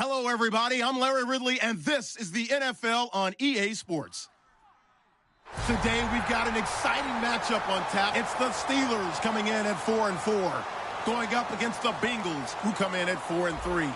Hello, everybody. I'm Larry Ridley, and this is the NFL on EA Sports. Today, we've got an exciting matchup on tap. It's the Steelers coming in at 4-4, going up against the Bengals, who come in at 4-3.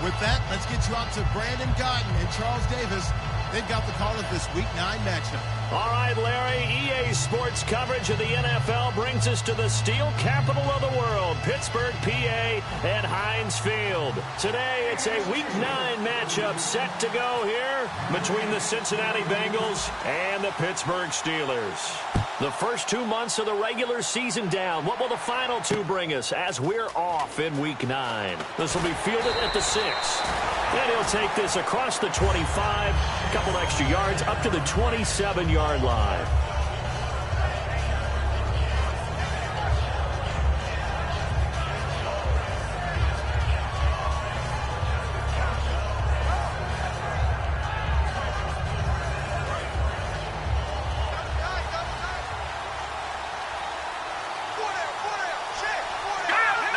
With that, let's get you out to Brandon Guyton and Charles Davis. They've got the call of this Week 9 matchup. All right, Larry, EA Sports coverage of the NFL brings us to the steel capital of the world, Pittsburgh, PA, at Heinz Field. Today, it's a Week 9 matchup set to go here between the Cincinnati Bengals and the Pittsburgh Steelers. The first 2 months of the regular season down. What will the final 2 bring us as we're off in Week 9? This will be fielded at the 6. And he'll take this across the 25, a couple extra yards, up to the 27-yard line.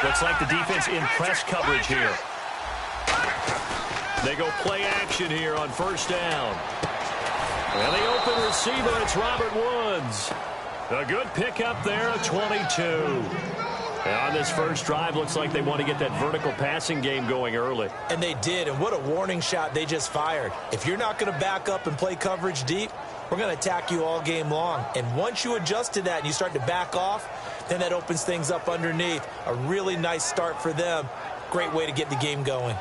Looks like the defense in press coverage here. They go play action here on first down. And the open receiver, it's Robert Woods. A good pickup there, a 22. And on this first drive, looks like they want to get that vertical passing game going early. And they did, and what a warning shot they just fired. If you're not going to back up and play coverage deep, we're going to attack you all game long. And once you adjust to that and you start to back off, then that opens things up underneath. A really nice start for them. Great way to get the game going.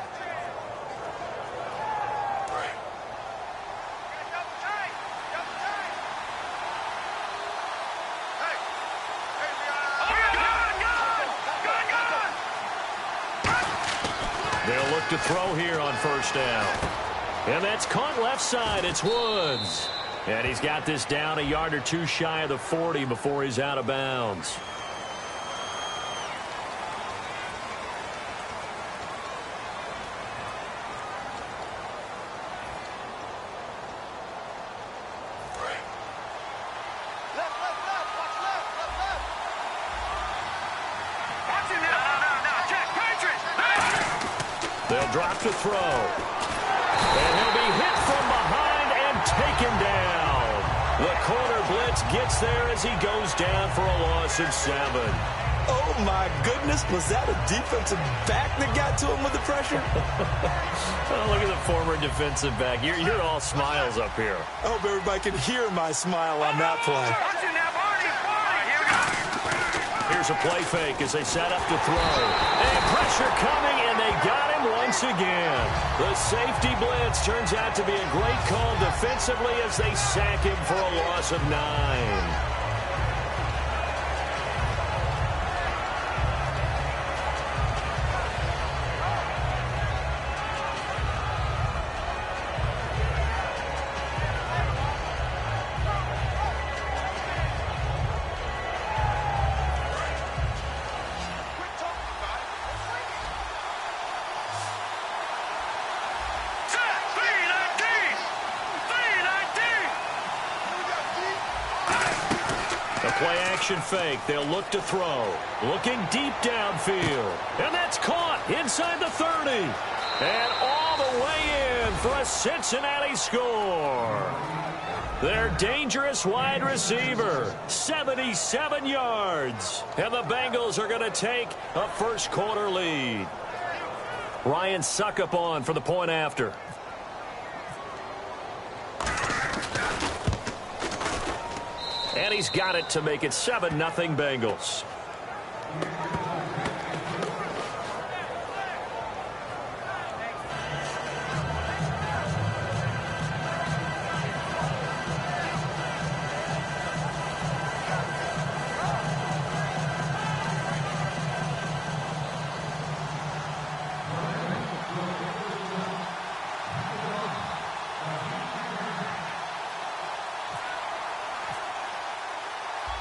They'll look to throw here on first down. And that's caught left side. It's Woods. And he's got this down a yard or 2 shy of the 40 before he's out of bounds. They'll drop to throw. And he'll be hit from behind and taken down. The corner blitz gets there as he goes down for a loss of 7. Oh, my goodness. Was that a defensive back that got to him with the pressure? Oh, look at the former defensive back. You're all smiles up here. I hope everybody can hear my smile on that play. Here's a play fake as they set up to throw. And pressure coming, and they got him once again. The safety blitz turns out to be a great call defensively as they sack him for a loss of 9. Play-action fake. They'll look to throw. Looking deep downfield. And that's caught inside the 30. And all the way in for a Cincinnati score. Their dangerous wide receiver. 77 yards. And the Bengals are going to take a first-quarter lead. Ryan Suckup on for the point after. And he's got it to make it 7-0 Bengals.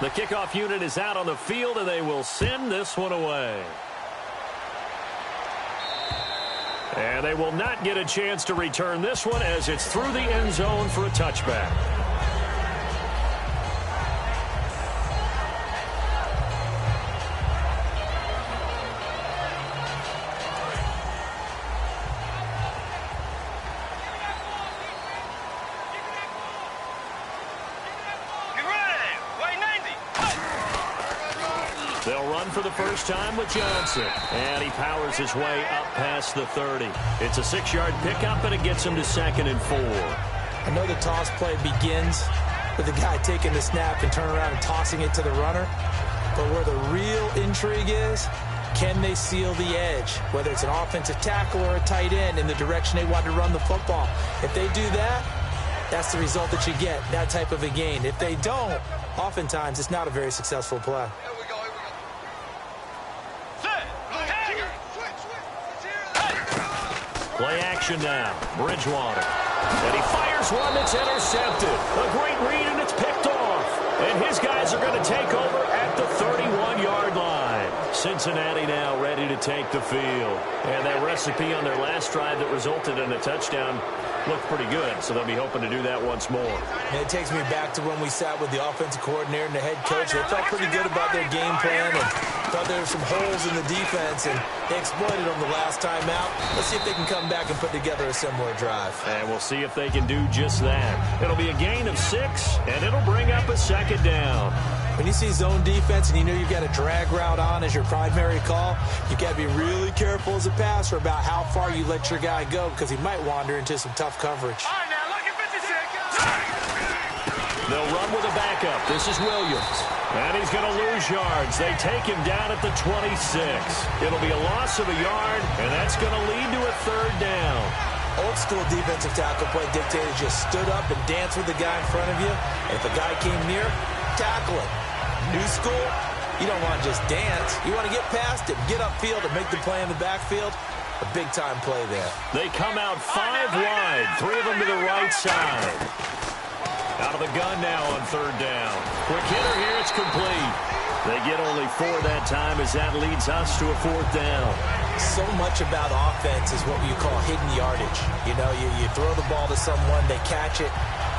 The kickoff unit is out on the field, and they will send this one away. And they will not get a chance to return this one as it's through the end zone for a touchback. run for the first time with Johnson. And he powers his way up past the 30. It's a 6-yard pickup, and it gets him to 2nd and 4. I know the toss play begins with the guy taking the snap and turning around and tossing it to the runner. But where the real intrigue is, can they seal the edge, whether it's an offensive tackle or a tight end, in the direction they want to run the football? If they do that, that's the result that you get, that type of a gain. If they don't, oftentimes it's not a very successful play. Play action now. Bridgewater. And he fires one that's intercepted. A great read, and it's picked off. And his guys are going to take over at the 31-yard line. Cincinnati now ready to take the field. And that recipe on their last drive that resulted in a touchdown looked pretty good, so they'll be hoping to do that once more. And it takes me back to when we sat with the offensive coordinator and the head coach. They felt pretty good about their game plan and thought there were some holes in the defense, and they exploited them the last time out. Let's see if they can come back and put together a similar drive. And we'll see if they can do just that. It'll be a gain of 6, and it'll bring up a 2nd down. When you see zone defense and you know you've got a drag route on as your primary call, you've got to be really careful as a passer about how far you let your guy go, because he might wander into some tough coverage. All right, now look at 56. They'll run with a backup. This is Williams. And he's going to lose yards. They take him down at the 26. It'll be a loss of a yard, and that's going to lead to a 3rd down. Old school defensive tackle play dictated just stood up and danced with the guy in front of you. And if a guy came near, tackle it. New school, you don't want to just dance. You want to get past it, get upfield, and make the play in the backfield. A big-time play there. They come out 5 wide, 3 of them to the right side. Out of the gun now on 3rd down. Quick hitter here, it's complete. They get only 4 that time, as that leads us to a 4th down. So much about offense is what you call hidden yardage. You know, you throw the ball to someone, they catch it,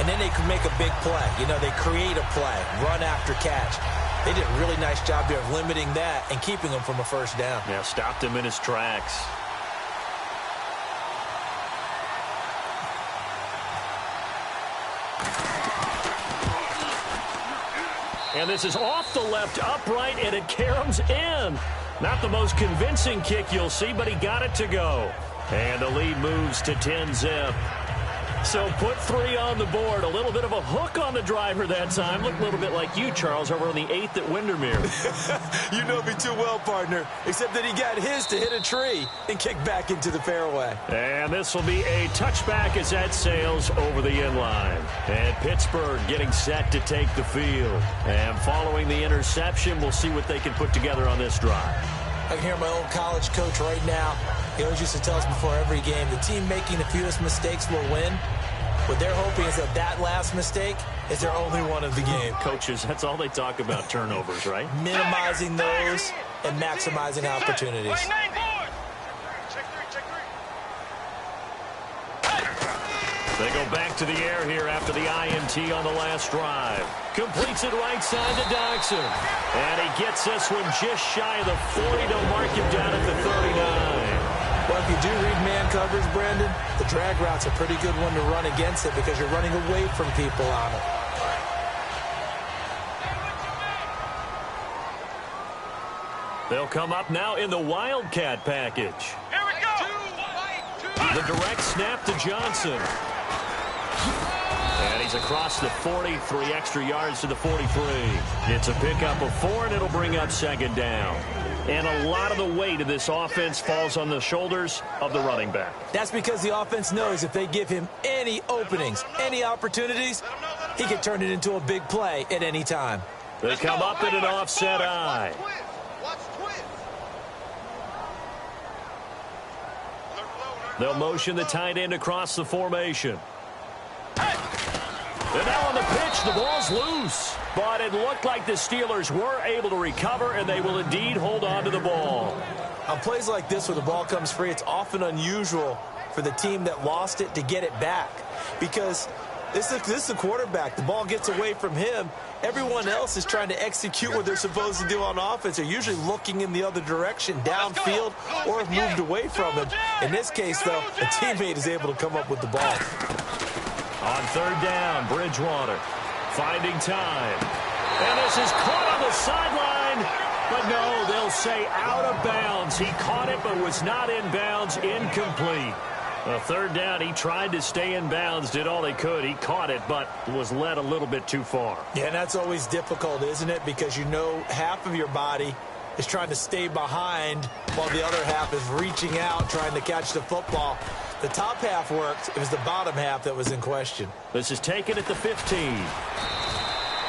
and then they can make a big play. You know, they create a play, run after catch. They did a really nice job here of limiting that and keeping him from a 1st down. Yeah, stopped him in his tracks. And this is off the left upright, and it caroms in. Not the most convincing kick you'll see, but he got it to go. And the lead moves to 10-zip. So put 3 on the board. A little bit of a hook on the driver that time. Looked a little bit like you, Charles, over on the 8th at Windermere. You know me too well, partner. Except that he got his to hit a tree and kick back into the fairway. And this will be a touchback as that sails over the inline. And Pittsburgh getting set to take the field. And following the interception, we'll see what they can put together on this drive. I can hear my old college coach right now. He always used to tell us before every game, the team making the fewest mistakes will win. What they're hoping is that last mistake is their only one of the game. Coaches, that's all they talk about, turnovers, right? Minimizing those and maximizing opportunities. They go back to the air here after the INT on the last drive. Completes it right side to Doxson. And he gets this one just shy of the 40 to mark him down at the 39. Well, if you do read man coverage, Brandon, the drag route's a pretty good one to run against it because you're running away from people on it. They'll come up now in the Wildcat package. Here we go. The direct snap to Johnson. And he's across the 40, 3 extra yards to the 43. It's a pickup of 4, and it'll bring up 2nd down. And a lot of the weight of this offense falls on the shoulders of the running back. That's because the offense knows if they give him any openings, any opportunities, he can turn it into a big play at any time. They come up in an offset eye. They'll motion the tight end across the formation. And now on the pitch, the ball's loose. But it looked like the Steelers were able to recover, and they will indeed hold on to the ball. On plays like this where the ball comes free, it's often unusual for the team that lost it to get it back. Because this is the quarterback. The ball gets away from him. Everyone else is trying to execute what they're supposed to do on offense. They're usually looking in the other direction, downfield, or have moved away from him. In this case, though, a teammate is able to come up with the ball. On 3rd down, Bridgewater finding time. And this is caught on the sideline. But no, they'll say out of bounds. He caught it but was not in bounds. Incomplete. A third down, he tried to stay in bounds, did all he could. He caught it, but was led a little bit too far. Yeah, and that's always difficult, isn't it? Because you know half of your body is trying to stay behind while the other half is reaching out, trying to catch the football. The top half worked. It was the bottom half that was in question. This is taken at the 15.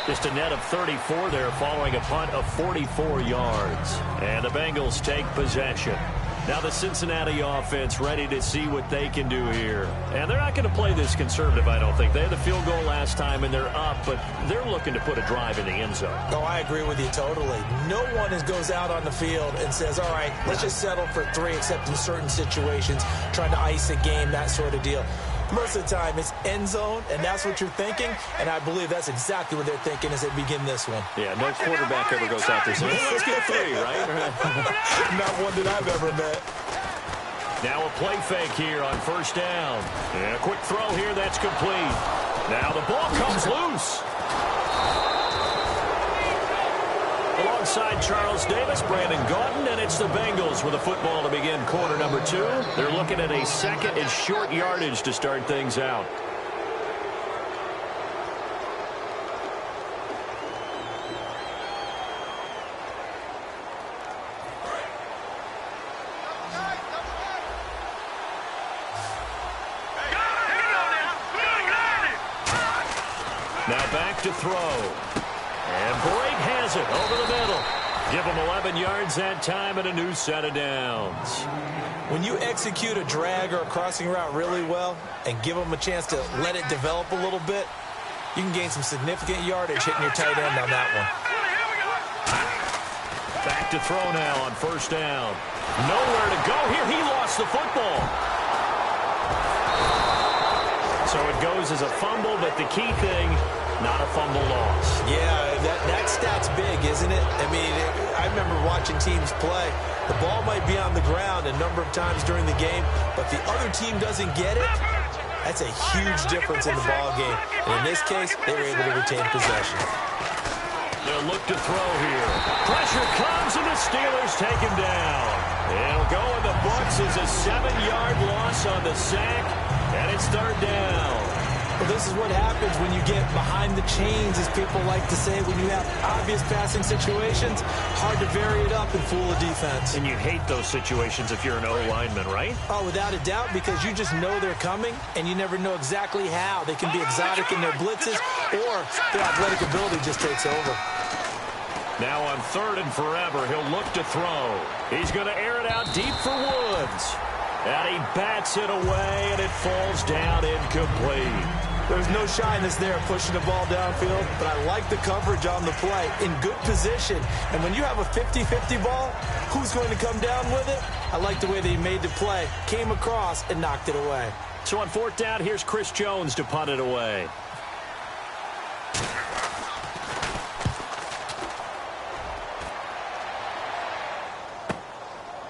Just a net of 34 there following a punt of 44 yards. And the Bengals take possession. Now the Cincinnati offense ready to see what they can do here. And they're not going to play this conservative, I don't think. They had the field goal last time, and they're up, but they're looking to put a drive in the end zone. Oh, I agree with you totally. No one goes out on the field and says, all right, let's just settle for 3, except in certain situations, trying to ice a game, that sort of deal. Most of the time, it's end zone, and that's what you're thinking, and I believe that's exactly what they're thinking as they begin this one. Yeah, no quarterback ever goes out there saying, let's get 3, right? Not one that I've ever met. Now a play fake here on first down. And a quick throw here, that's complete. Now the ball comes loose. Alongside Charles Davis, Brandon Gaudin, and it's the Bengals with a football to begin quarter number 2. They're looking at a second and short yardage to start things out. Now back to throw. And Brake has it over the middle. Give him 11 yards that time and a new set of downs. When you execute a drag or a crossing route really well and give them a chance to let it develop a little bit, you can gain some significant yardage hitting your tight end on that one. Back to throw now on first down. Nowhere to go here. He lost the football. So it goes as a fumble, but the key thing, not a fumble loss. Yeah, that stat's big, isn't it? I mean, I remember watching teams play. The ball might be on the ground a number of times during the game, but the other team doesn't get it. That's a huge difference in the ball game. And in this case, they were able to retain possession. They'll look to throw here. Pressure comes, and the Steelers take him down. It'll go in the books as a 7-yard loss on the sack, and it's third down. Well, this is what happens when you get behind the chains, as people like to say, when you have obvious passing situations. Hard to vary it up and fool a defense. And you hate those situations if you're an O-lineman, right? Oh, without a doubt, because you just know they're coming, and you never know exactly how. They can be exotic in their blitzes, or their athletic ability just takes over. Now on third and forever, he'll look to throw. He's going to air it out deep for Woods. And he bats it away, and it falls down incomplete. There's no shyness there pushing the ball downfield, but I like the coverage on the play. In good position. And when you have a 50-50 ball, who's going to come down with it? I like the way that he made the play, came across, and knocked it away. So on fourth down, here's Chris Jones to punt it away.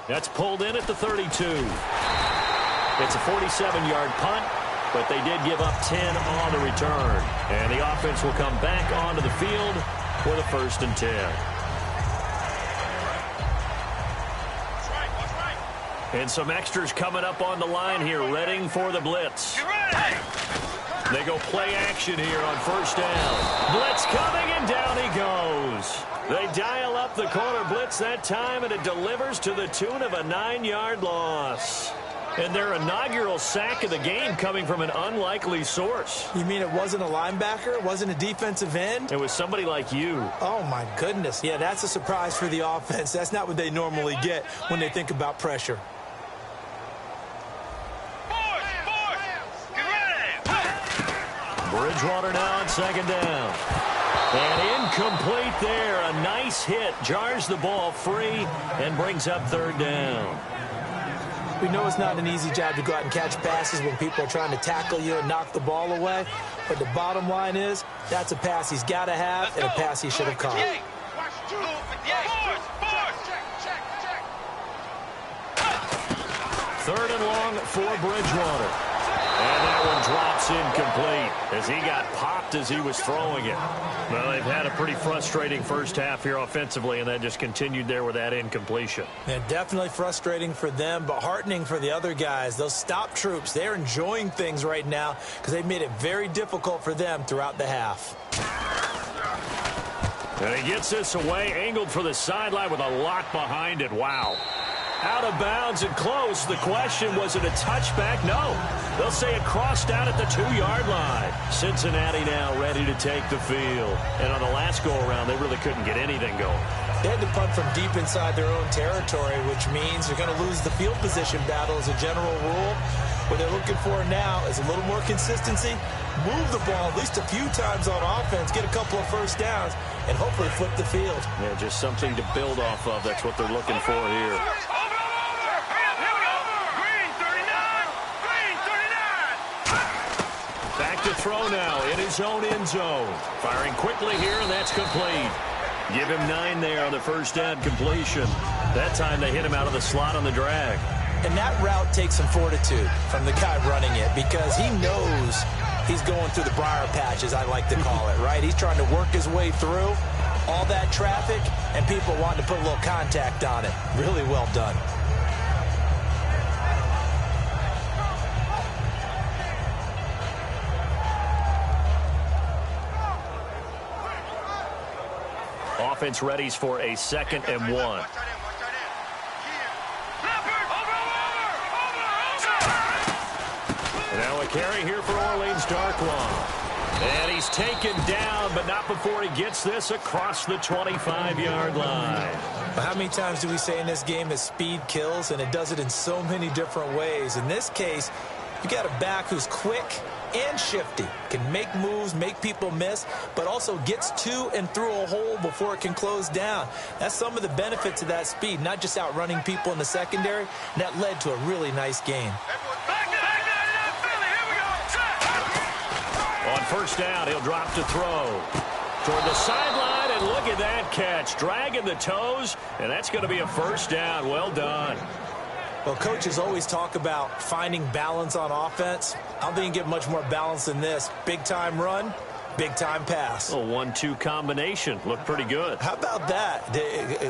That's pulled in at the 32. It's a 47-yard punt, but they did give up 10 on the return. And the offense will come back onto the field with a 1st and 10. And some extras coming up on the line here, readying for the blitz. They go play action here on first down. Blitz coming, and down he goes. They dial up the corner blitz that time, and it delivers to the tune of a 9-yard loss. And their inaugural sack of the game coming from an unlikely source. You mean it wasn't a linebacker? It wasn't a defensive end? It was somebody like you. Oh, my goodness. Yeah, that's a surprise for the offense. That's not what they normally get when they think about pressure. Bridgewater now on second down. And incomplete there. A nice hit. Jars the ball free and brings up third down. We know it's not an easy job to go out and catch passes when people are trying to tackle you and knock the ball away. But the bottom line is, that's a pass he's got to have and a pass he should have caught. Third and long for Bridgewater. And that one drops incomplete as he got popped as he was throwing it. Well, they've had a pretty frustrating first half here offensively, and that just continued there with that incompletion. Yeah, definitely frustrating for them, but heartening for the other guys. Those stop troops, they're enjoying things right now because they've made it very difficult for them throughout the half. And he gets this away, angled for the sideline with a lock behind it. Wow. Out of bounds and close. The question, was it a touchback? No. They'll say it crossed out at the 2-yard line. Cincinnati now ready to take the field. And on the last go-around, they really couldn't get anything going. They had to punt from deep inside their own territory, which means they're going to lose the field position battle as a general rule. What they're looking for now is a little more consistency, move the ball at least a few times on offense, get a couple of first downs, and hopefully flip the field. Yeah, just something to build off of. That's what they're looking for here. Back to throw now in his own end zone. Firing quickly here, and that's complete. Give him 9 there on the first down completion. That time they hit him out of the slot on the drag. And that route takes some fortitude from the guy running it because he knows he's going through the briar patch, as I like to call it, right? He's trying to work his way through all that traffic, and people want to put a little contact on it. Really well done. Offense readies for a 2nd and 1. Now a carry here for Orleans Darkwa. And he's taken down, but not before he gets this across the 25-yard line. But how many times do we say in this game that speed kills, and it does it in so many different ways? In this case, you got a back who's quick and shifty, can make moves, make people miss, but also gets to and through a hole before it can close down. That's some of the benefits of that speed, not just outrunning people in the secondary, and that led to a really nice game. On first down, he'll drop to throw. Toward the sideline, and look at that catch. Dragging the toes, and that's going to be a first down. Well done. Well, coaches always talk about finding balance on offense. I don't think you can get much more balance than this. Big-time run, big-time pass. A 1-2 combination. Looked pretty good. How about that?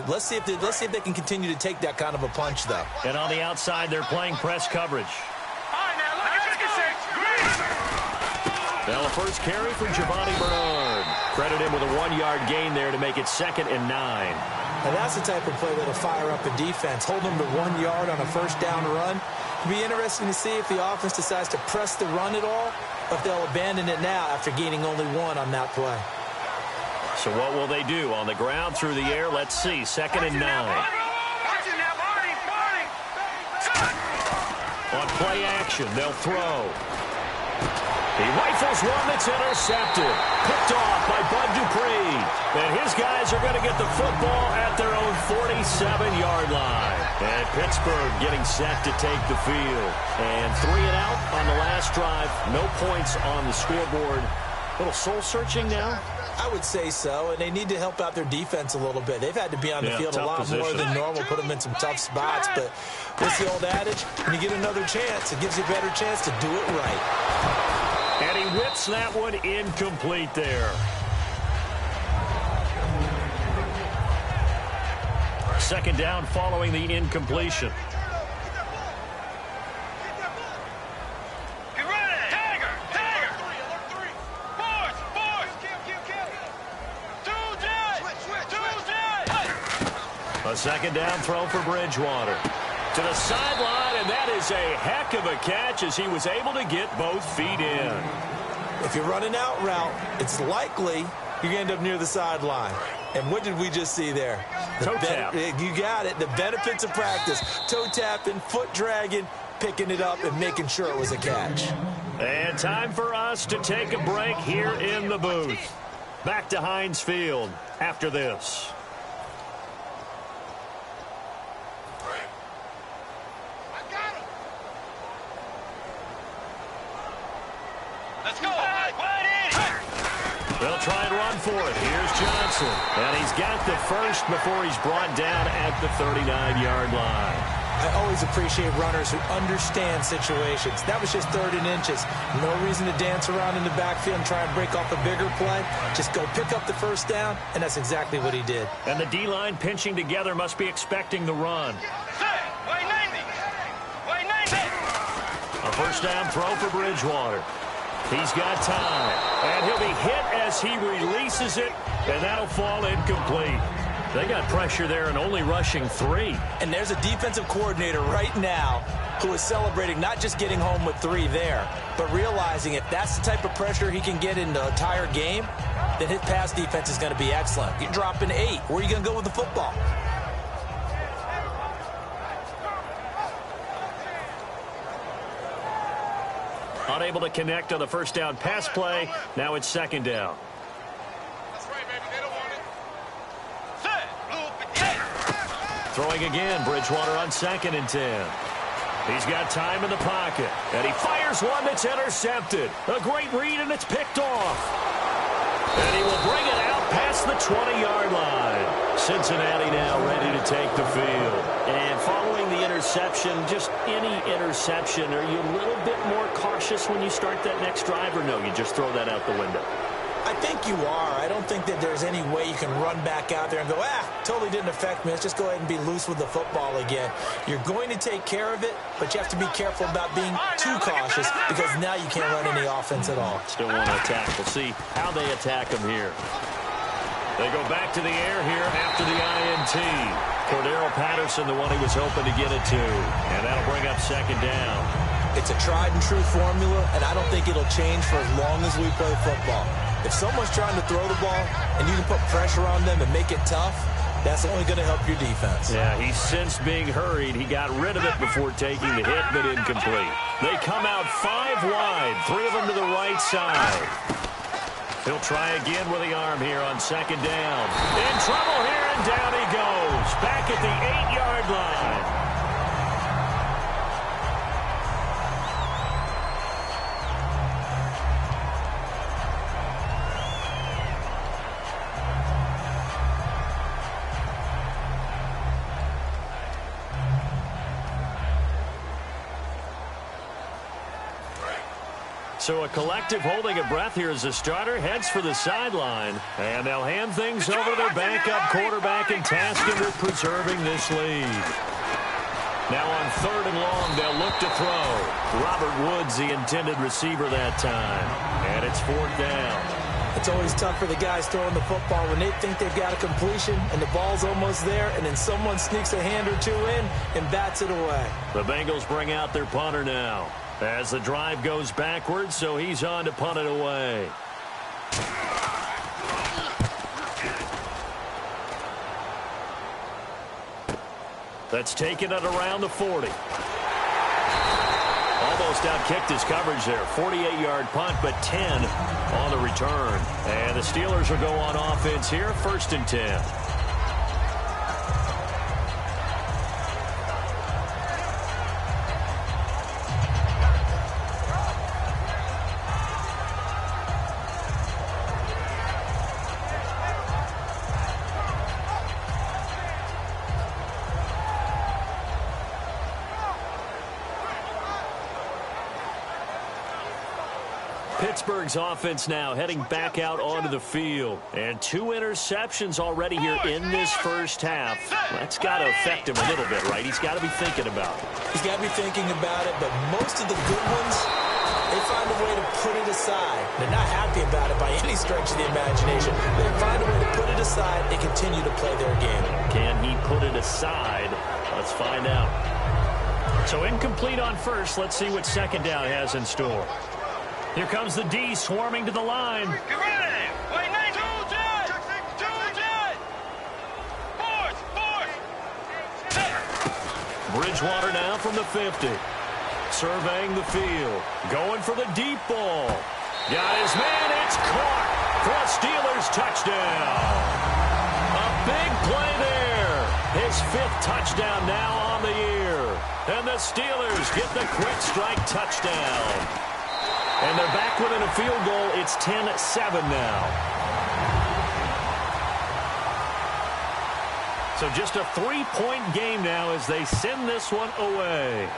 Let's see if they can continue to take that kind of a punch, though. And on the outside, they're playing press coverage. Now a first carry for Giovanni Bernard. Credit him with a 1-yard gain there to make it 2nd and 9. And that's the type of play that'll fire up a defense. Hold them to 1 yard on a first down run. It'll be interesting to see if the offense decides to press the run at all, or if they'll abandon it now after gaining only 1 on that play. So what will they do? On the ground, through the air, let's see. 2nd and 9. On play action, they'll throw. He rifles one that's intercepted. Picked off by Bud Dupree. And his guys are going to get the football at their own 47-yard line. And Pittsburgh getting set to take the field. And 3 and out on the last drive. No points on the scoreboard. A little soul-searching now? I would say so, and they need to help out their defense a little bit. They've had to be on the field a lot more than normal, put them in some tough spots. But what's the old adage? When you get another chance, it gives you a better chance to do it right. And he whips that one incomplete there. Second down following the incompletion. A second down throw for Bridgewater. To the sideline, and that is a heck of a catch as he was able to get both feet in. If you're running out route, it's likely you're going to end up near the sideline. And what did we just see there? Toe tap. You got it. The benefits of practice. Toe tapping, foot dragging, picking it up, and making sure it was a catch. And time for us to take a break here in the booth. Back to Heinz Field after this. They'll try and run for it. Here's Johnson. And he's got the first before he's brought down at the 39-yard line. I always appreciate runners who understand situations. That was just 3rd and inches. No reason to dance around in the backfield and try and break off a bigger play. Just go pick up the first down, and that's exactly what he did. And the D-line pinching together must be expecting the run. A first down throw for Bridgewater. He's got time, and he'll be hit as he releases it, and that'll fall incomplete. They got pressure there and only rushing 3. And there's a defensive coordinator right now who is celebrating not just getting home with 3 there, but realizing if that's the type of pressure he can get in the entire game, then his pass defense is going to be excellent. You're dropping 8. Where are you going to go with the football? Unable to connect on the first down pass play. Now it's 2nd down. Throwing again, Bridgewater on 2nd and 10. He's got time in the pocket, and he fires one that's intercepted. A great read, and it's picked off. And he will bring it out past the 20-yard line. Cincinnati now ready to take the field. And following the interception, just any interception, are you a little bit more cautious when you start that next drive, or no, you just throw that out the window? I think you are. I don't think that there's any way you can run back out there and go, totally didn't affect me. Let's just go ahead and be loose with the football again. You're going to take care of it, but you have to be careful about being too cautious because now you can't run any offense at all. Still want to attack. We'll see how they attack him here. They go back to the air here after the INT. Cordero Patterson, the one he was hoping to get it to. And that'll bring up 2nd down. It's a tried-and-true formula, and I don't think it'll change for as long as we play football. If someone's trying to throw the ball and you can put pressure on them and make it tough, that's only going to help your defense. Yeah, he's since being hurried. He got rid of it before taking the hit, but incomplete. They come out 5 wide, 3 of them to the right side. He'll try again with the arm here on 2nd down. In trouble here, and down he goes. Back at the 8-yard line. So a collective holding a breath here as the starter heads for the sideline. And they'll hand things over to their backup quarterback and task him with preserving this lead. Now on 3rd and long, they'll look to throw. Robert Woods, the intended receiver that time. And it's 4th down. It's always tough for the guys throwing the football when they think they've got a completion and the ball's almost there, and then someone sneaks a hand or 2 in and bats it away. The Bengals bring out their punter now as the drive goes backwards, so he's on to punt it away. That's taken it around the 40. Almost outkicked his coverage there. 48-yard punt, but 10 on the return. And the Steelers will go on offense here, 1st and 10. Pittsburgh's offense now heading back out onto the field. And 2 interceptions already here in this first half. That's got to affect him a little bit, right? He's got to be thinking about it. He's got to be thinking about it, but most of the good ones, they find a way to put it aside. They're not happy about it by any stretch of the imagination. They find a way to put it aside and continue to play their game. Can he put it aside? Let's find out. So incomplete on first. Let's see what 2nd down has in store. Here comes the D swarming to the line. Bridgewater now from the 50. Surveying the field. Going for the deep ball. Got his man. It's caught for a Steelers touchdown. A big play there. His 5th touchdown now on the year. And the Steelers get the quick strike touchdown. And they're back within a field goal. It's 10-7 now. So just a 3-point game now as they send this one away.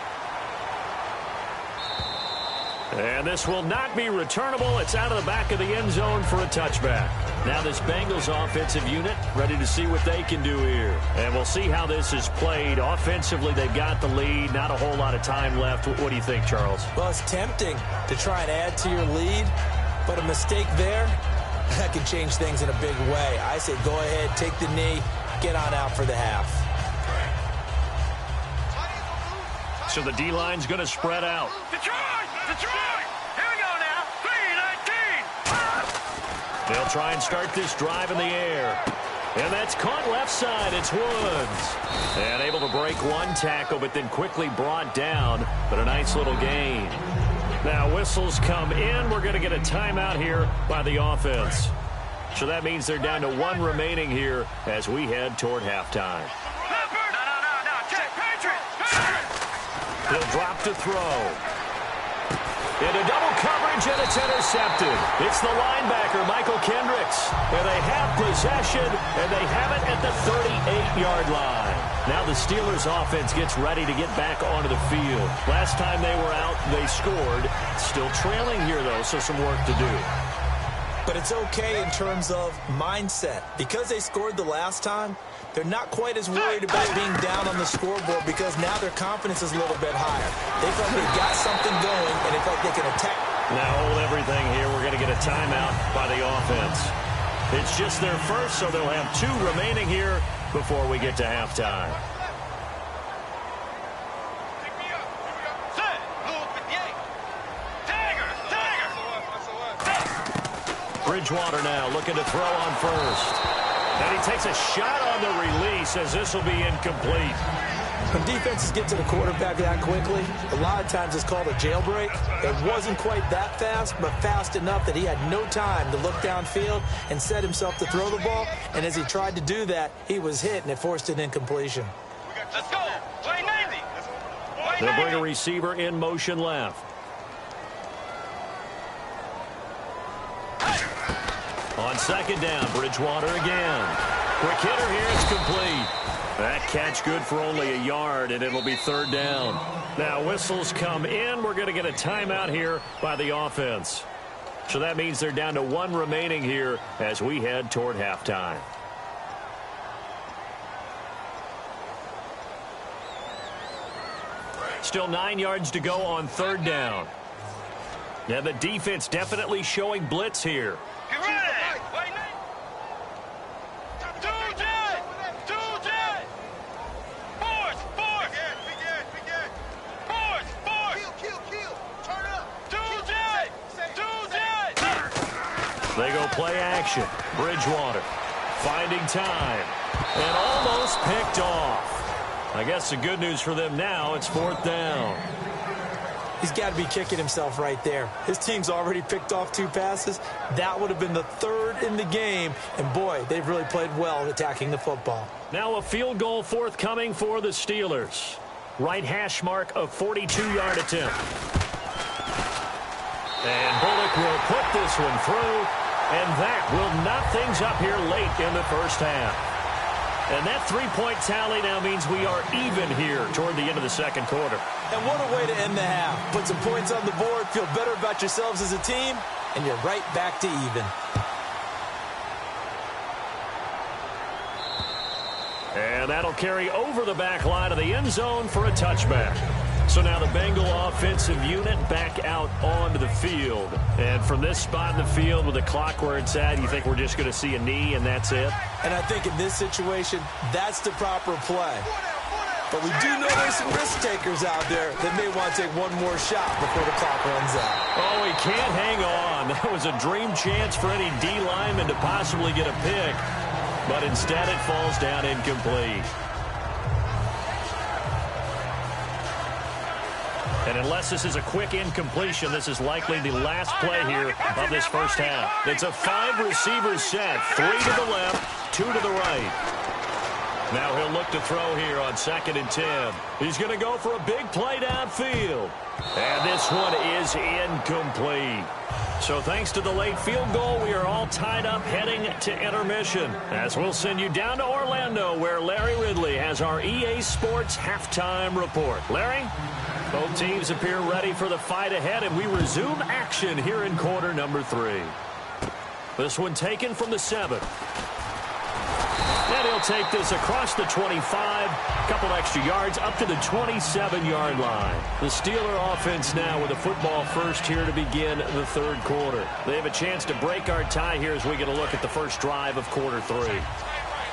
And this will not be returnable. It's out of the back of the end zone for a touchback. Now this Bengals offensive unit ready to see what they can do here. And we'll see how this is played. Offensively, they've got the lead. Not a whole lot of time left. What do you think, Charles? Well, it's tempting to try and add to your lead, but a mistake there, that can change things in a big way. I say go ahead, take the knee, get on out for the half. So the D-line's going to spread out. Detroit! Here we go now. 3-19. They'll try and start this drive in the air. And that's caught left side. It's Woods. And able to break one tackle, but then quickly brought down. But a nice little gain. Now whistles come in. We're going to get a timeout here by the offense. So that means they're down to one remaining here as we head toward halftime. No. Check. Patriot. He'll drop to throw. Into double coverage, and it's intercepted. It's the linebacker, Michael Kendricks. And they have possession, and they have it at the 38-yard line. Now the Steelers offense gets ready to get back onto the field. Last time they were out, they scored. Still trailing here, though, so some work to do. But it's okay in terms of mindset. Because they scored the last time, they're not quite as worried about being down on the scoreboard because now their confidence is a little bit higher. They feel like they've got something going, and they feel like they can attack. Now hold everything here. We're going to get a timeout by the offense. It's just their first, so they'll have two remaining here before we get to halftime. Bridgewater now looking to throw on first. And he takes a shot on the release as this will be incomplete. When defenses get to the quarterback that quickly, a lot of times it's called a jailbreak. It wasn't quite that fast, but fast enough that he had no time to look downfield and set himself to throw the ball. And as he tried to do that, he was hit, and it forced an incompletion. Let's go. Play 90. They'll bring a receiver in motion left. On second down, Bridgewater again. Quick hitter here, it's complete. That catch good for only a yard, and it'll be third down. Now whistles come in. We're going to get a timeout here by the offense. So that means they're down to one remaining here as we head toward halftime. Still 9 yards to go on third down. Now the defense definitely showing blitz here. Get ready. They go play action. Bridgewater finding time and almost picked off. I guess the good news for them now, it's fourth down. He's got to be kicking himself right there. His team's already picked off 2 passes. That would have been the third in the game. And, boy, they've really played well attacking the football. Now a field goal forthcoming for the Steelers. Right hash mark of 42-yard attempt. And Bullock will put this one through. And that will knock things up here late in the first half. And that 3-point tally now means we are even here toward the end of the second quarter. And what a way to end the half. Put some points on the board, feel better about yourselves as a team, and you're right back to even. And that'll carry over the back line of the end zone for a touchback. So now the Bengal offensive unit back out onto the field. And from this spot in the field with the clock where it's at, you think we're just going to see a knee and that's it? And I think in this situation, that's the proper play. But we do know there's some risk takers out there that may want to take one more shot before the clock runs out. Oh, he can't hang on. That was a dream chance for any D lineman to possibly get a pick. But instead it falls down incomplete. And unless this is a quick incompletion, this is likely the last play here of this first half. It's a 5-receiver set, 3 to the left, 2 to the right. Now he'll look to throw here on 2nd and 10. He's going to go for a big play downfield. And this one is incomplete. So thanks to the late field goal, we are all tied up heading to intermission. As we'll send you down to Orlando, where Larry Ridley has our EA Sports halftime report. Larry? Both teams appear ready for the fight ahead, and we resume action here in quarter number 3. This one taken from the 7. And he'll take this across the 25, couple extra yards up to the 27-yard line. The Steeler offense now with the football first here to begin the 3rd quarter. They have a chance to break our tie here as we get a look at the first drive of quarter 3.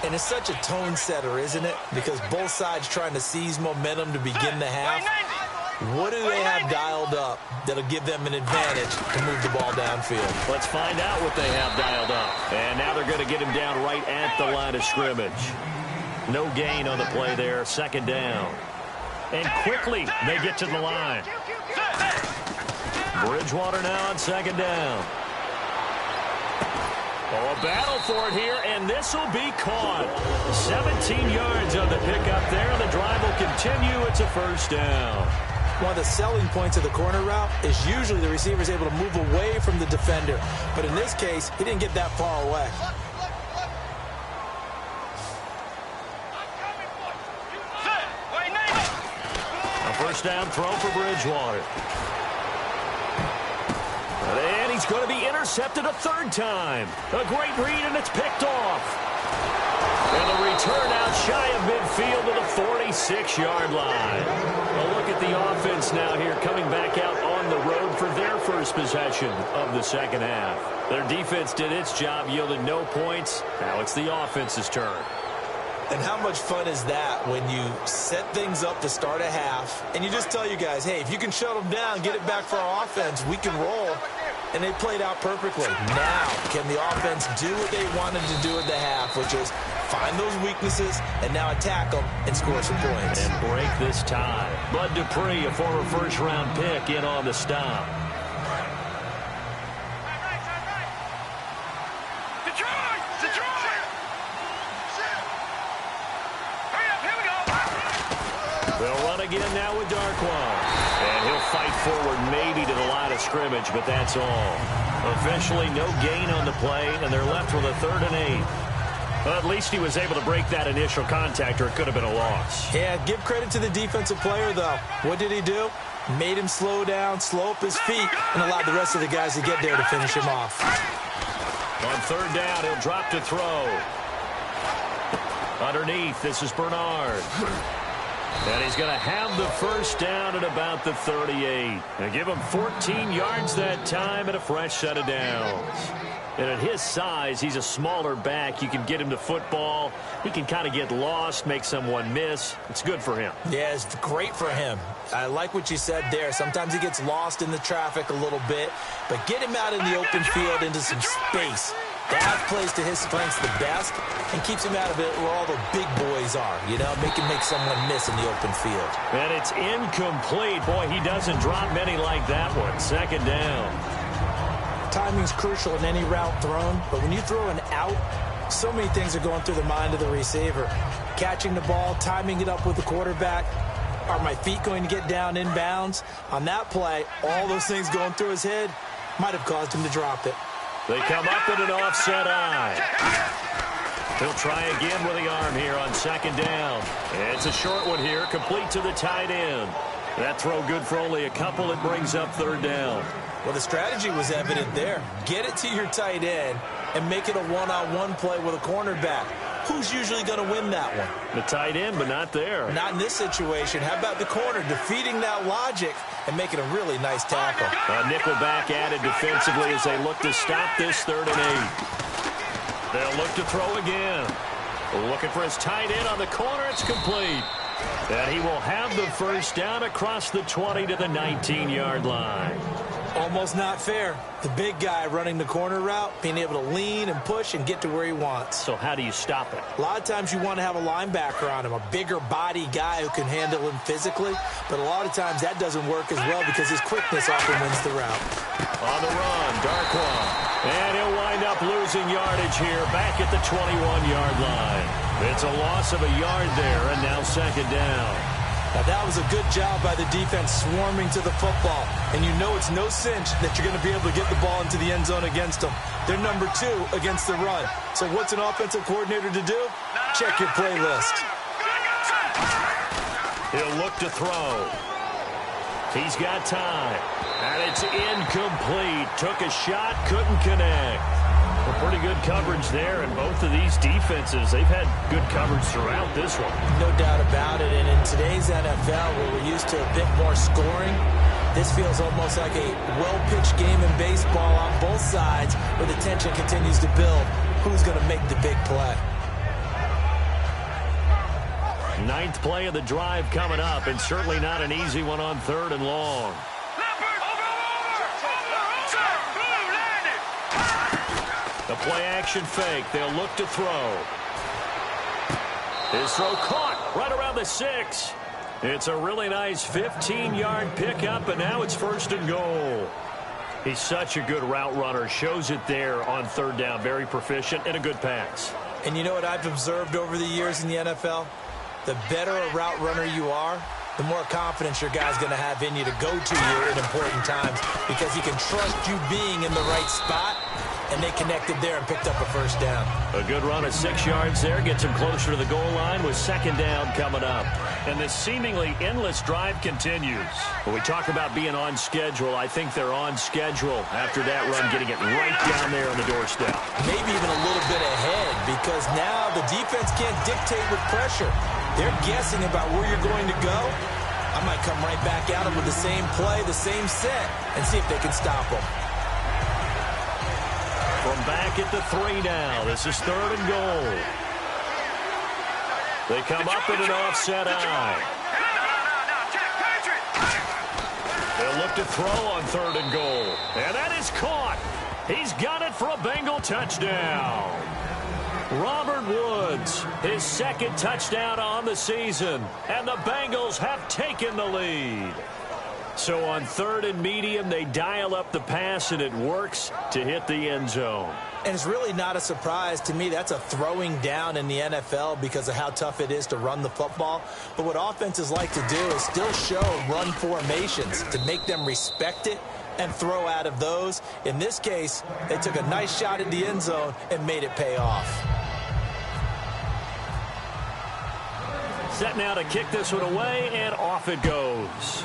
And it's such a tone setter, isn't it? Because both sides trying to seize momentum to begin the half. What do they have dialed up that'll give them an advantage to move the ball downfield? Let's find out what they have dialed up. And now they're going to get him down right at the line of scrimmage. No gain on the play there, 2nd down. And quickly they get to the line. Bridgewater now on 2nd down. Oh, a battle for it here, and this will be caught. 17 yards on the pickup there. The drive will continue. It's a 1st down. One of the selling points of the corner route is usually the receiver is able to move away from the defender. But in this case, he didn't get that far away. A 1st down throw for Bridgewater. And he's going to be intercepted a 3rd time. A great read, and it's picked off. And the return out shy of midfield to the 46-yard line. A look at the offense now here coming back out on the road for their first possession of the 2nd half. Their defense did its job, yielded no points. Now it's the offense's turn. And how much fun is that when you set things up to start a half and you just tell you guys, hey, if you can shut them down, get it back for our offense, we can roll. And they played out perfectly. Now, can the offense do what they wanted to do at the half, which is find those weaknesses and now attack them and score some points. And break this tie. Bud Dupree, a former 1st-round pick, in on the stop. They'll run again now with Darkwan. And he'll fight forward maybe to the line of scrimmage, but that's all. Officially no gain on the play, and they're left with a 3rd and 8. Well, at least he was able to break that initial contact, or it could have been a loss. Yeah, give credit to the defensive player, though. What did he do? Made him slow down, slow up his feet, and allowed the rest of the guys to get there to finish him off. On 3rd down, he'll drop to throw. Underneath, this is Bernard. And he's going to have the 1st down at about the 38. And give him 14 yards that time and a fresh set of downs. And at his size, he's a smaller back. You can get him to football. He can kind of get lost, make someone miss. It's good for him. Yeah, it's great for him. I like what you said there. Sometimes he gets lost in the traffic a little bit. But get him out in the open field into some space. That plays to his strengths the best and keeps him out of it where all the big boys are, you know, make someone miss in the open field. And it's incomplete. Boy, he doesn't drop many like that one. 2nd down. Timing's crucial in any route thrown, but when you throw an out, so many things are going through the mind of the receiver. Catching the ball, timing it up with the quarterback. Are my feet going to get down inbounds? On that play, all those things going through his head might have caused him to drop it. They come up with an offset eye. He'll try again with the arm here on 2nd down. It's a short one here, complete to the tight end. That throw good for only a couple. It brings up 3rd down. Well, the strategy was evident there. Get it to your tight end and make it a one-on-one play with a cornerback. Who's usually going to win that one? The tight end, but not there. Not in this situation. How about the corner defeating that logic and making a really nice tackle? Nickelback added defensively as they look to stop this 3rd and 8. They'll look to throw again. Looking for his tight end on the corner. It's complete. And he will have the 1st down across the 20 to the 19-yard line. Almost not fair. The big guy running the corner route, being able to lean and push and get to where he wants. So how do you stop it? A lot of times you want to have a linebacker on him, a bigger body guy who can handle him physically. But a lot of times that doesn't work as well because his quickness often wins the route. On the run, Darkwa. And he'll wind up losing yardage here back at the 21-yard line. It's a loss of a yard there, and now second down. Now that was a good job by the defense swarming to the football. And you know it's no cinch that you're going to be able to get the ball into the end zone against them. They're number 2 against the run. So what's an offensive coordinator to do? Check your playlist. He'll look to throw. He's got time. And it's incomplete. Took a shot, couldn't connect. Well, pretty good coverage there, and both of these defenses, they've had good coverage throughout this one. No doubt about it, and in today's NFL, where we're used to a bit more scoring, this feels almost like a well-pitched game in baseball on both sides, where the tension continues to build. Who's going to make the big play? 9th play of the drive coming up, and certainly not an easy one on 3rd and long. The play-action fake. They'll look to throw. His throw caught right around the 6. It's a really nice 15-yard pickup, and now it's 1st and goal. He's such a good route runner. Shows it there on 3rd down. Very proficient and a good pass. And you know what I've observed over the years in the NFL? The better a route runner you are, the more confidence your guy's going to have in you to go to you in important times, because he can trust you being in the right spot, and they connected there and picked up a 1st down. A good run of 6 yards there gets him closer to the goal line with 2nd down coming up. And this seemingly endless drive continues. When we talk about being on schedule, I think they're on schedule after that run, getting it right down there on the doorstep. Maybe even a little bit ahead, because now the defense can't dictate with pressure. They're guessing about where you're going to go. I might come right back at them with the same play, the same set, and see if they can stop them. From back at the 3 now. This is 3rd and goal. They come up in an offset eye. They'll look to throw on 3rd and goal. And that is caught. He's got it for a Bengal touchdown. Robert Woods, his 2nd touchdown on the season. And the Bengals have taken the lead. So on 3rd and medium, they dial up the pass, and it works to hit the end zone. And it's really not a surprise to me. That's a throwing down in the NFL because of how tough it is to run the football. But what offenses like to do is still show run formations to make them respect it and throw out of those. In this case, they took a nice shot at the end zone and made it pay off. Set now to kick this one away, and off it goes.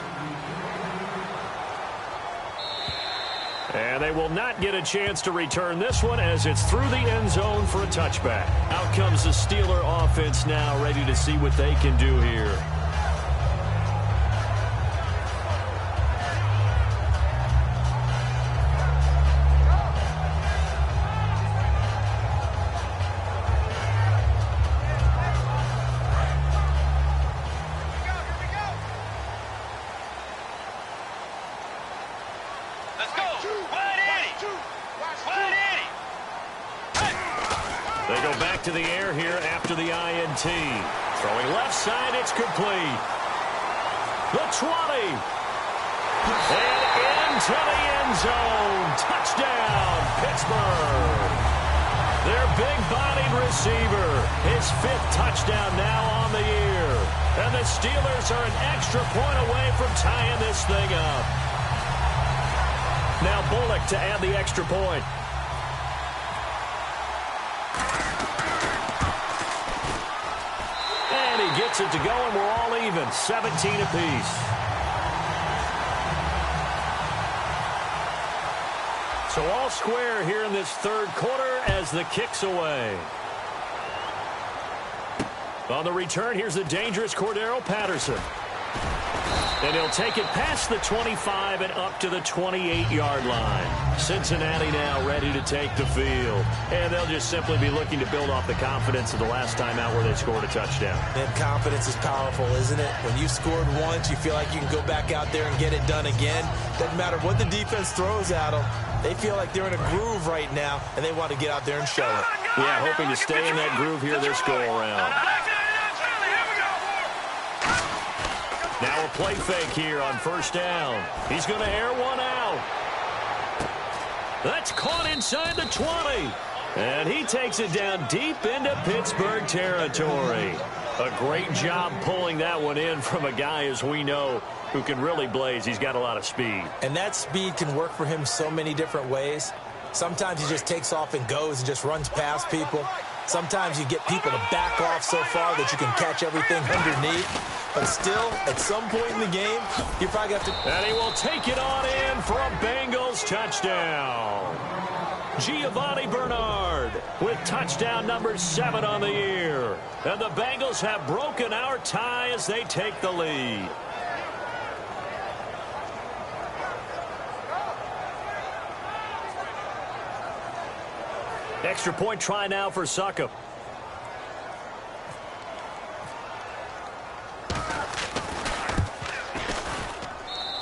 And they will not get a chance to return this one as it's through the end zone for a touchback. Out comes the Steeler offense now, ready to see what they can do here. They go back to the air here after the INT. Throwing left side, it's complete. The 20. And into the end zone. Touchdown, Pittsburgh. Their big-bodied receiver. His 5th touchdown now on the year. And the Steelers are an extra point away from tying this thing up. Now Bullock to add the extra point. And he gets it to go, and we're all even. 17 apiece. So all square here in this 3rd quarter as the kick's away. On the return, here's the dangerous Cordero Patterson. And he'll take it past the 25 and up to the 28-yard line. Cincinnati now ready to take the field. And they'll just simply be looking to build off the confidence of the last time out where they scored a touchdown. And confidence is powerful, isn't it? When you've scored once, you feel like you can go back out there and get it done again. Doesn't matter what the defense throws at them. They feel like they're in a groove right now, and they want to get out there and show it. Yeah, hoping to stay in that groove here this go-around. Now a play fake here on 1st down. He's going to air one out. That's caught inside the 20. And he takes it down deep into Pittsburgh territory. A great job pulling that one in from a guy, as we know, who can really blaze. He's got a lot of speed. And that speed can work for him so many different ways. Sometimes he just takes off and goes and just runs past people. Sometimes you get people to back off so far that you can catch everything underneath. But still, at some point in the game, you probably have to... And he will take it on in for a Bengals touchdown. Giovanni Bernard with touchdown number 7 on the year. And the Bengals have broken our tie as they take the lead. Extra point try now for Succop.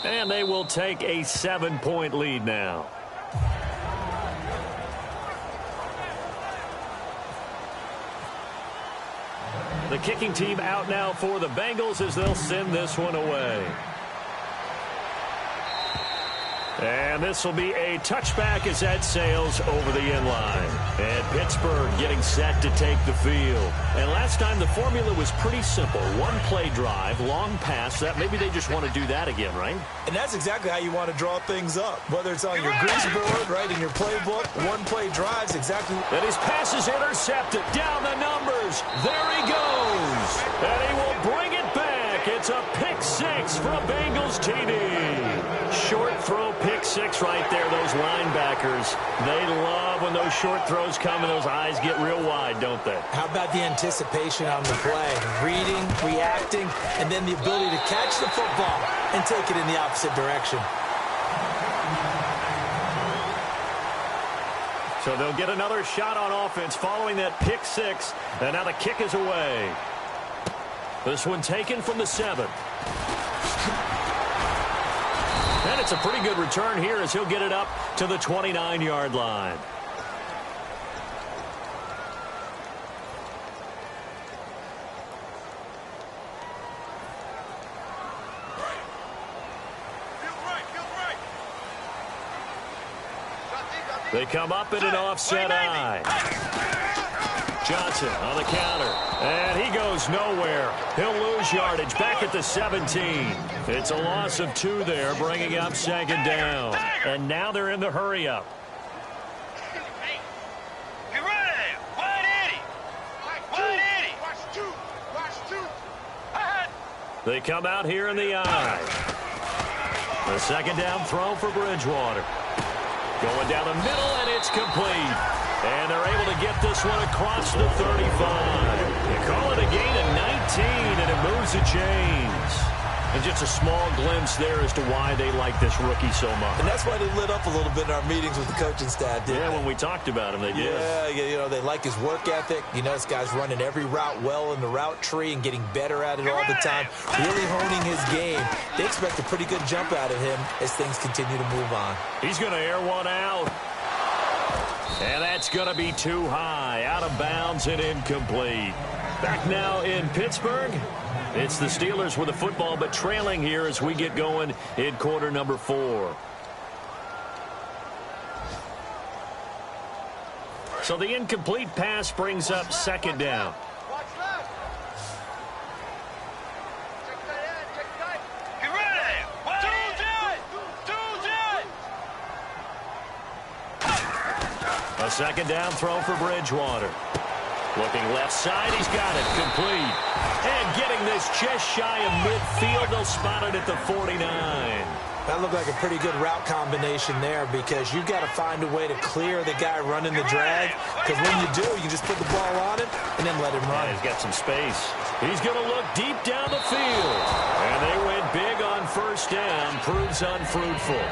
And they will take a 7-point lead now. The kicking team out now for the Bengals as they'll send this one away. And this will be a touchback as that sails over the end line. And Pittsburgh getting set to take the field. And last time the formula was pretty simple. One-play drive, long pass. That maybe they just want to do that again, right? And that's exactly how you want to draw things up. Whether it's on your grease board, right, in your playbook, one-play drives exactly. And his pass is intercepted. Down the numbers. There he goes. And he will bring it back. It's a pick 6 for a Bengals TD. Short throw pick 6 right there. Those linebackers, they love when those short throws come and those eyes get real wide, don't they? How about the anticipation on the play? Reading, reacting, and then the ability to catch the football and take it in the opposite direction. So they'll get another shot on offense following that pick 6. And now the kick is away. This one taken from the 7. And it's a pretty good return here as he'll get it up to the 29-yard line. They come up in an offset eye. Johnson on the counter. And he goes nowhere. He'll lose yardage back at the 17. It's a loss of 2 there, bringing up 2nd down. And now they're in the hurry-up. Get rid of him. Wide Eddie. Wide Eddie. Watch two. They come out here in the eye. The 2nd down throw for Bridgewater. Going down the middle, and it's complete. And they're able to get this one across the 35. They call it a gain of 19, and it moves the chains. And just a small glimpse there as to why they like this rookie so much. And that's why they lit up a little bit in our meetings with the coaching staff, didn't they? When we talked about him, they did. Yeah, you know, they like his work ethic. You know, this guy's running every route well in the route tree and getting better at it all the time, really honing his game. They expect a pretty good jump out of him as things continue to move on. He's going to air one out. And that's going to be too high, out of bounds and incomplete. Back now in Pittsburgh. It's the Steelers with the football, but trailing here as we get going in quarter number 4. So the incomplete pass brings up 2nd down. Get rid of him. A 2nd down throw for Bridgewater. Looking left side, he's got it, complete. And getting this just shy of midfield, they'll spot it at the 49. That looked like a pretty good route combination there because you've got to find a way to clear the guy running the drag, because when you do, you just put the ball on him and then let him run. Yeah, he's got some space. He's going to look deep down the field. And they went big on 1st down, proves unfruitful.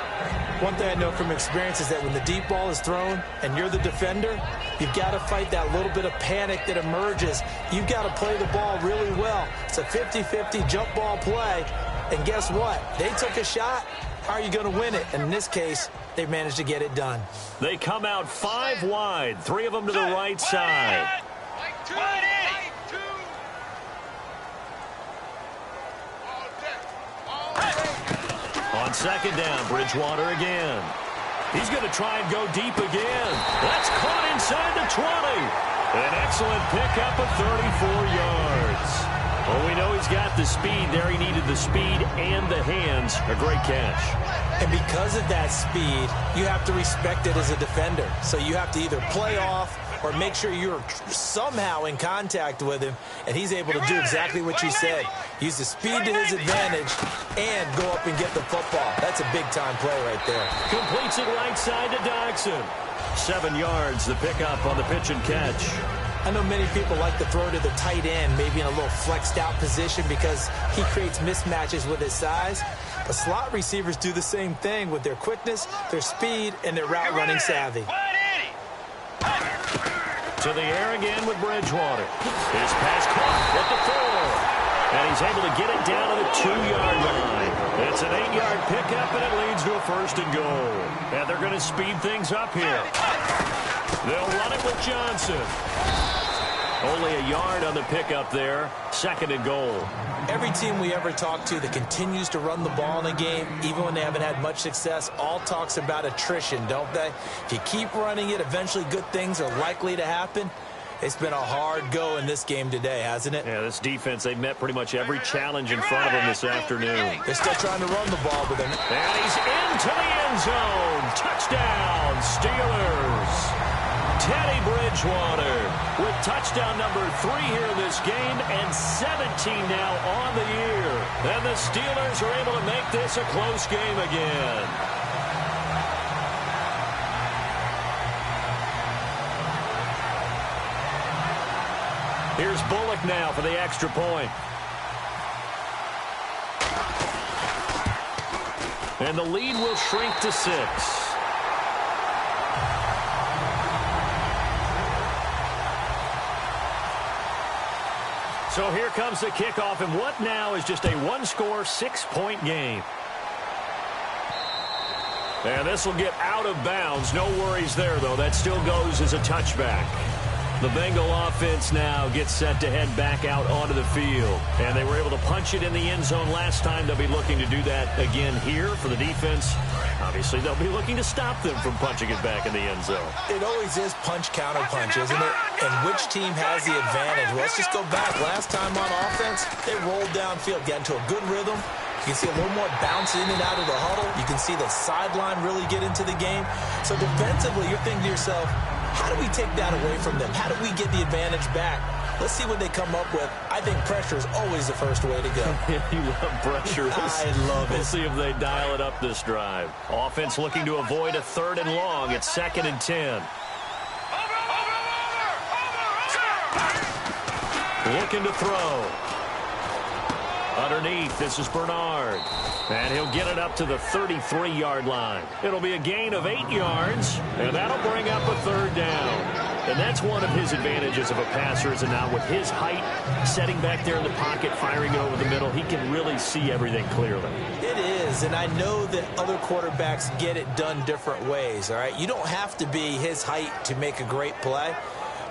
One thing I know from experience is that when the deep ball is thrown and you're the defender, you've got to fight that little bit of panic that emerges. You've got to play the ball really well. It's a 50-50 jump ball play. And guess what? They took a shot. How are you going to win it? And in this case, they managed to get it done. They come out 5 wide, 3 of them to the right side. On 2nd down, Bridgewater again. He's going to try and go deep again. That's caught inside the 20. An excellent pickup of 34 yards. Well, we know he's got the speed there. He needed the speed and the hands. A great catch. And because of that speed, you have to respect it as a defender. So you have to either play off or make sure you're somehow in contact with him, and he's able to do exactly what you said. Use the speed to his advantage and go up and get the football. That's a big-time play right there. Completes it right side to Dodson. 7 yards, the pickup on the pitch and catch. I know many people like to throw to the tight end, maybe in a little flexed-out position because he creates mismatches with his size. But slot receivers do the same thing with their quickness, their speed, and their route-running savvy. To the air again with Bridgewater. His pass caught at the 4. And he's able to get it down to the 2-yard line. It's an 8-yard pickup, and it leads to a 1st and goal. And they're going to speed things up here. They'll run it with Johnson. Only a yard on the pickup there. 2nd and goal. Every team we ever talk to that continues to run the ball in a game, even when they haven't had much success, all talks about attrition, don't they? If you keep running it, eventually good things are likely to happen. It's been a hard go in this game today, hasn't it? Yeah, this defense, they've met pretty much every challenge in front of them this afternoon. They're still trying to run the ball, but they're not. And he's into the end zone. Touchdown, Steelers. Teddy Bridgewater with touchdown number 3 here in this game and 17 now on the year. And the Steelers are able to make this a close game again. Here's Bullock now for the extra point. And the lead will shrink to 6. So here comes the kickoff, and what now is just a one-score, 6-point game. And this will get out of bounds. No worries there, though. That still goes as a touchback. The Bengal offense now gets set to head back out onto the field. And they were able to punch it in the end zone last time. They'll be looking to do that again here for the defense. Obviously, they'll be looking to stop them from punching it back in the end zone. It always is punch-counter-punch, isn't it? And which team has the advantage? Well, let's just go back. Last time on offense, they rolled downfield, got into a good rhythm. You can see a little more bounce in and out of the huddle. You can see the sideline really get into the game. So defensively, you're thinking to yourself, how do we take that away from them? How do we get the advantage back? Let's see what they come up with. I think pressure is always the first way to go. You love pressure. I love it. We'll see if they dial it up this drive. Offense looking to avoid a 3rd and long. It's 2nd and 10. Looking to throw. Underneath, this is Bernard. And he'll get it up to the 33-yard line. It'll be a gain of 8 yards, and that'll bring up a 3rd down. And that's one of his advantages of a passer, is that now with his height, setting back there in the pocket, firing it over the middle, he can really see everything clearly. It is, and I know that other quarterbacks get it done different ways, all right? You don't have to be his height to make a great play,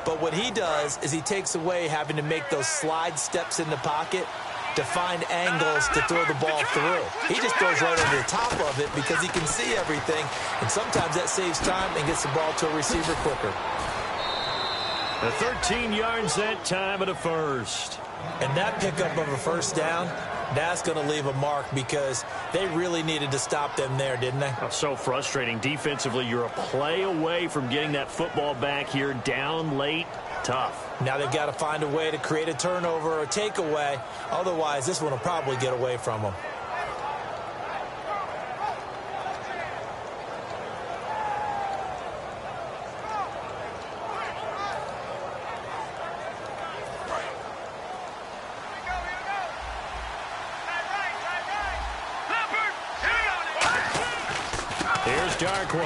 but what he does is he takes away having to make those slide steps in the pocket to find angles to throw the ball through. He just throws right over the top of it because he can see everything, and sometimes that saves time and gets the ball to a receiver quicker. The 13 yards that time at a 1st. And that pickup of a 1st down, that's going to leave a mark because they really needed to stop them there, didn't they? Oh, so frustrating. Defensively, you're a play away from getting that football back here down late. Tough. Now they've got to find a way to create a turnover or a takeaway. Otherwise, this one will probably get away from them. Here's Darkwan.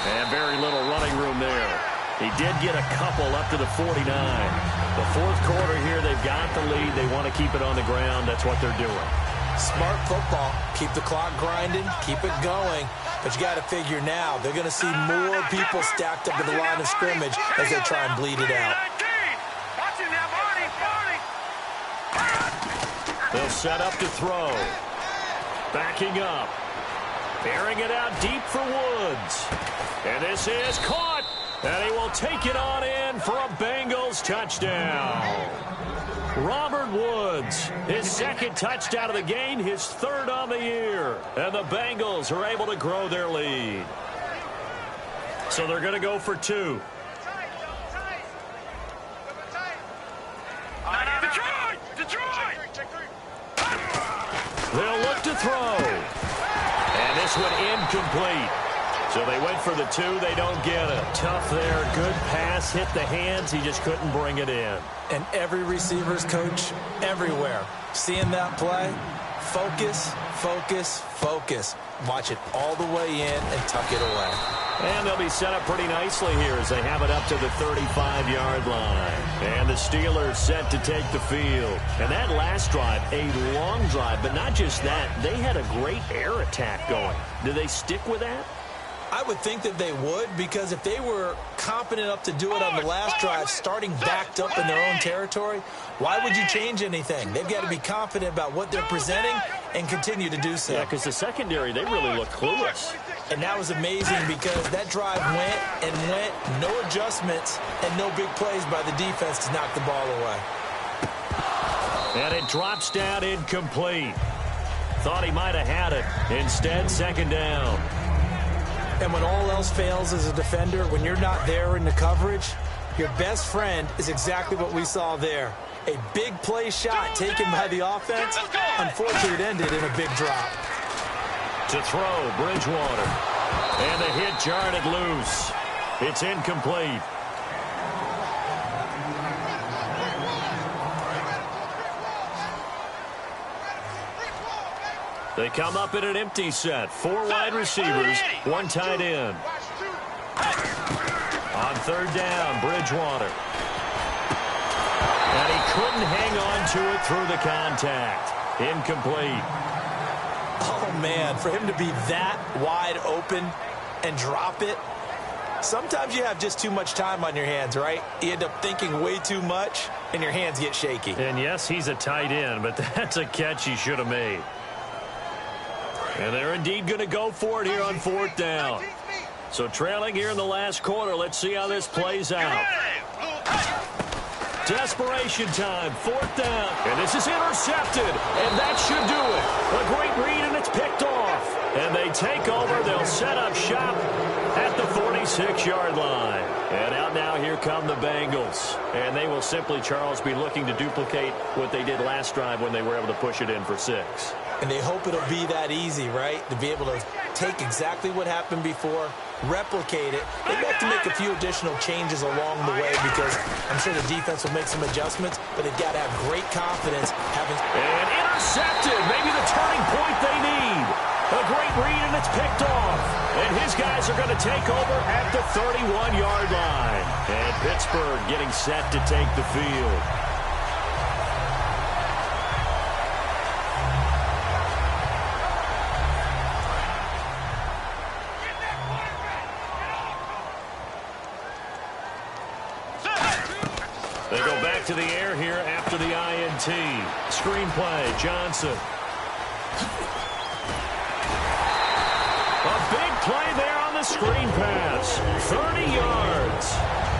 And very little running room there. He did get a couple up to the 49. The 4th quarter here, they've got the lead. They want to keep it on the ground. That's what they're doing. Smart football. Keep the clock grinding. Keep it going. But you got to figure now, they're going to see more people stacked up at the line of scrimmage as they try and bleed it out. They'll set up to throw. Backing up. Airing it out deep for Woods. And this is caught. And he will take it on in for a Bengals touchdown. Robert Woods, his second touchdown of the game, his third on the year. And the Bengals are able to grow their lead. So they're going to go for two. They'll look to throw. And this one incomplete. So they went for the two. They don't get it. Tough there. Good pass. Hit the hands. He just couldn't bring it in. And every receiver's coach everywhere. Seeing that play, focus, focus, focus. Watch it all the way in and tuck it away. And they'll be set up pretty nicely here as they have it up to the 35-yard line. And the Steelers set to take the field. And that last drive, a long drive, but not just that. They had a great air attack going. Do they stick with that? I would think that they would, because if they were competent enough to do it on the last drive, starting backed up in their own territory, why would you change anything? They've got to be confident about what they're presenting and continue to do so. Yeah, because the secondary, they really look clueless. And that was amazing because that drive went and went, no adjustments, and no big plays by the defense to knock the ball away. And it drops down incomplete. Thought he might have had it. Instead, second down. And when all else fails as a defender, when you're not there in the coverage, your best friend is exactly what we saw there. A big play shot taken by the offense. Unfortunately, it ended in a big drop. To throw, Bridgewater. And the hit jarred it loose. It's incomplete. They come up in an empty set. 4 wide receivers, 1 tight end. On third down, Bridgewater. And he couldn't hang on to it through the contact. Incomplete. Oh, man, for him to be that wide open and drop it. Sometimes you have just too much time on your hands, right? You end up thinking way too much, and your hands get shaky. And, yes, he's a tight end, but that's a catch he should have made. And they're indeed going to go for it here on fourth down. So trailing here in the last quarter. Let's see how this plays out. Desperation time, fourth down. And this is intercepted. And that should do it. A great read, and it's picked off. And they take over. They'll set up shop at the 46-yard line. And out now, here come the Bengals. And they will simply, Charles, be looking to duplicate what they did last drive when they were able to push it in for 6. And they hope it'll be that easy, right? To be able to take exactly what happened before, replicate it. They'd have to make a few additional changes along the way because I'm sure the defense will make some adjustments, but they've got to have great confidence. And intercepted. Maybe the turning point they need. A great read, and it's picked off. And his guys are going to take over at the 31-yard line. And Pittsburgh getting set to take the field. They go back to the air here after the INT. Screenplay, Johnson. A big play there on the screen pass. 30 yards.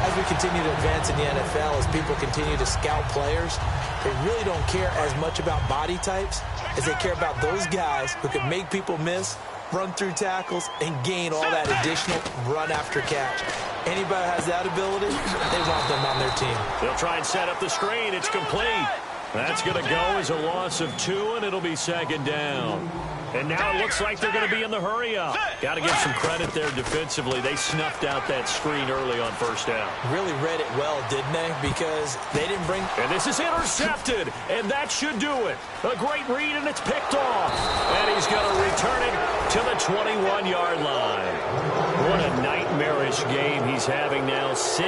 As we continue to advance in the NFL, as people continue to scout players, they really don't care as much about body types as they care about those guys who can make people miss, run through tackles, and gain all that additional run after catch. Anybody has that ability, they want them on their team. They'll try and set up the screen. It's complete. That's going to go as a loss of 2, and it'll be second down. And now it looks like they're going to be in the hurry-up. Got to give some credit there defensively. They snuffed out that screen early on first down. Really read it well, didn't they? Because they didn't bring... And this is intercepted, and that should do it. A great read, and it's picked off. And he's going to return it to the 21-yard line. What a nightmarish game he's having now. 6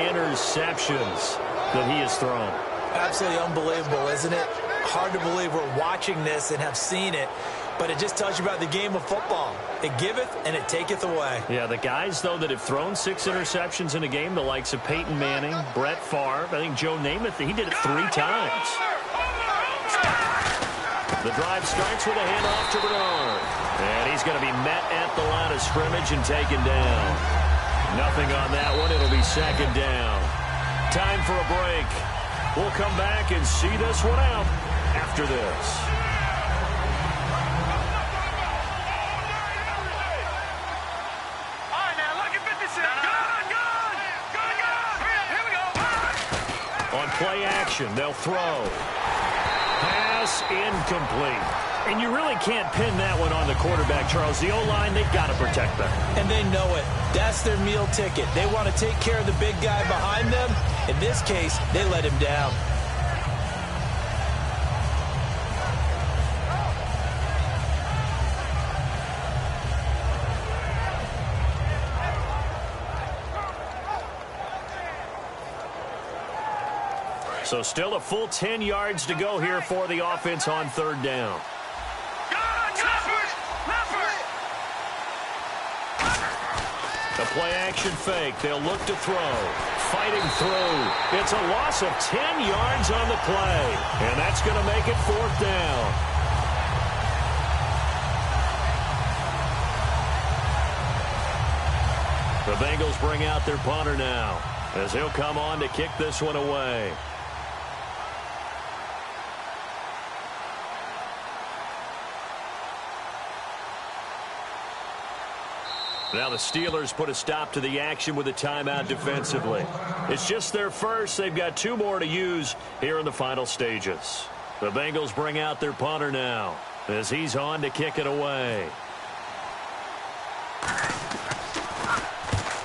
interceptions that he has thrown. Absolutely unbelievable, isn't it? Hard to believe we're watching this and have seen it, but it just tells you about the game of football. It giveth and it taketh away. Yeah, the guys, though, that have thrown 6 interceptions in a game, the likes of Peyton Manning, Brett Favre, I think Joe Namath, he did it 3 times. The drive starts with a handoff to Bernard. And he's going to be met at the line of scrimmage and taken down. Nothing on that one. It'll be second down. Time for a break. We'll come back and see this one out after this. All right, now, look at 56. Good. Here we go. On play action, they'll throw. Pass incomplete. And you really can't pin that one on the quarterback, Charles. The O-line, they've got to protect them. And they know it. That's their meal ticket. They want to take care of the big guy behind them. In this case, they let him down. So still a full 10 yards to go here for the offense on third down. The play-action fake. They'll look to throw. Fighting through. It's a loss of 10 yards on the play. And that's going to make it fourth down. The Bengals bring out their punter now, as he'll come on to kick this one away. Now the Steelers put a stop to the action with a timeout defensively. It's just their first. They've got 2 more to use here in the final stages. The Bengals bring out their punter now, as he's on to kick it away.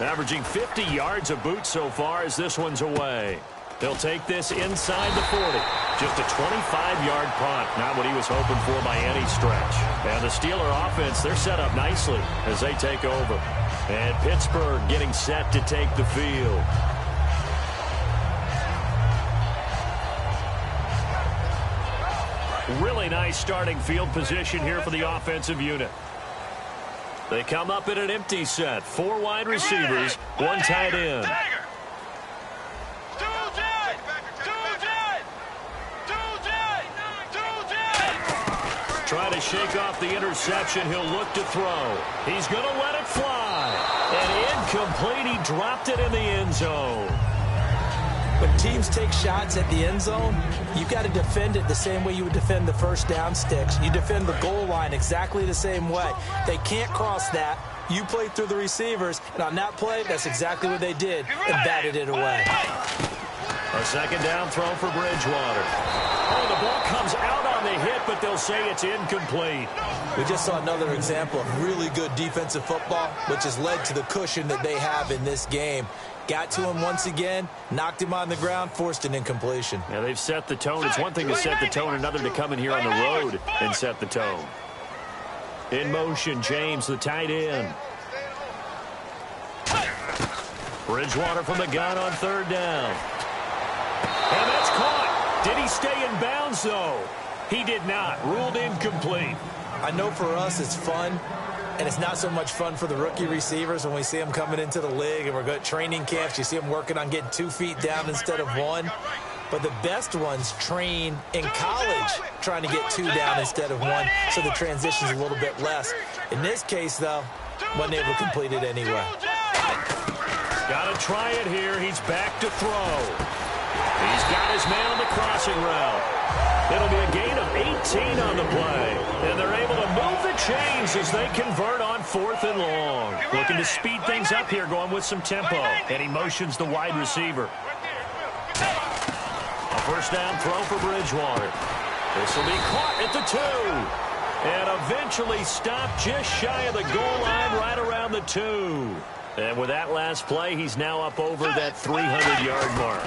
Averaging 50 yards a boot so far as this one's away. He'll take this inside the 40. Just a 25-yard punt. Not what he was hoping for by any stretch. And the Steeler offense, they're set up nicely as they take over. And Pittsburgh getting set to take the field. Really nice starting field position here for the offensive unit. They come up in an empty set. 4 wide receivers, 1 tight end. Trying to shake off the interception. He'll look to throw. He's going to let it fly. And incomplete. He dropped it in the end zone. When teams take shots at the end zone, you've got to defend it the same way you would defend the first down sticks. You defend the goal line exactly the same way. They can't cross that. You play through the receivers, and on that play, that's exactly what they did, and batted it away. A second down throw for Bridgewater. Oh, the ball comes out on the hit, but they'll say it's incomplete. We just saw another example of really good defensive football, which has led to the cushion that they have in this game. Got to him once again, knocked him on the ground, forced an incompletion. Yeah, they've set the tone. It's one thing to set the tone, another to come in here on the road and set the tone. In motion, James, the tight end. Bridgewater from the gun on third down. And that's caught. Did he stay in bounds, though? He did not. Ruled incomplete. I know for us it's fun, and it's not so much fun for the rookie receivers when we see them coming into the league and we're going to training camps. You see them working on getting 2 feet down instead of 1. But the best ones train in college trying to get 2 down instead of 1, so the transition's a little bit less. In this case, though, wasn't able to complete it anyway. Got to try it here. He's back to throw. He's got his man on the crossing route. It'll be a gain of 18 on the play. And they're able to move the chains as they convert on 4th and long. Looking to speed things up here, going with some tempo. And he motions the wide receiver. A first down throw for Bridgewater. This will be caught at the 2. And eventually stopped just shy of the goal line right around the 2. And with that last play, he's now up over that 300-yard mark.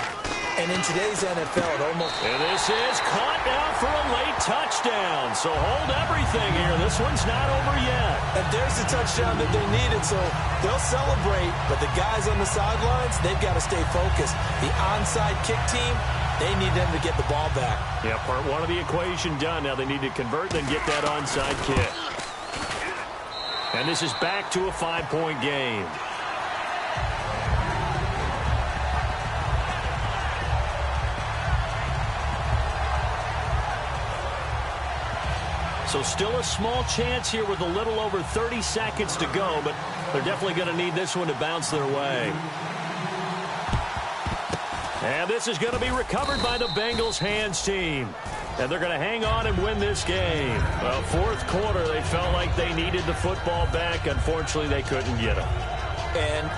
And in today's NFL, it almost... And this is caught now for a late touchdown. So hold everything here. This one's not over yet. And there's the touchdown that they needed, so they'll celebrate. But the guys on the sidelines, they've got to stay focused. The onside kick team, they need them to get the ball back. Yeah, part 1 of the equation done. Now they need to convert, then get that onside kick. And this is back to a 5-point game. So still a small chance here with a little over 30 seconds to go, but they're definitely going to need this one to bounce their way. And this is going to be recovered by the Bengals hands team. And they're going to hang on and win this game. Well, fourth quarter, they felt like they needed the football back. Unfortunately, they couldn't get it. And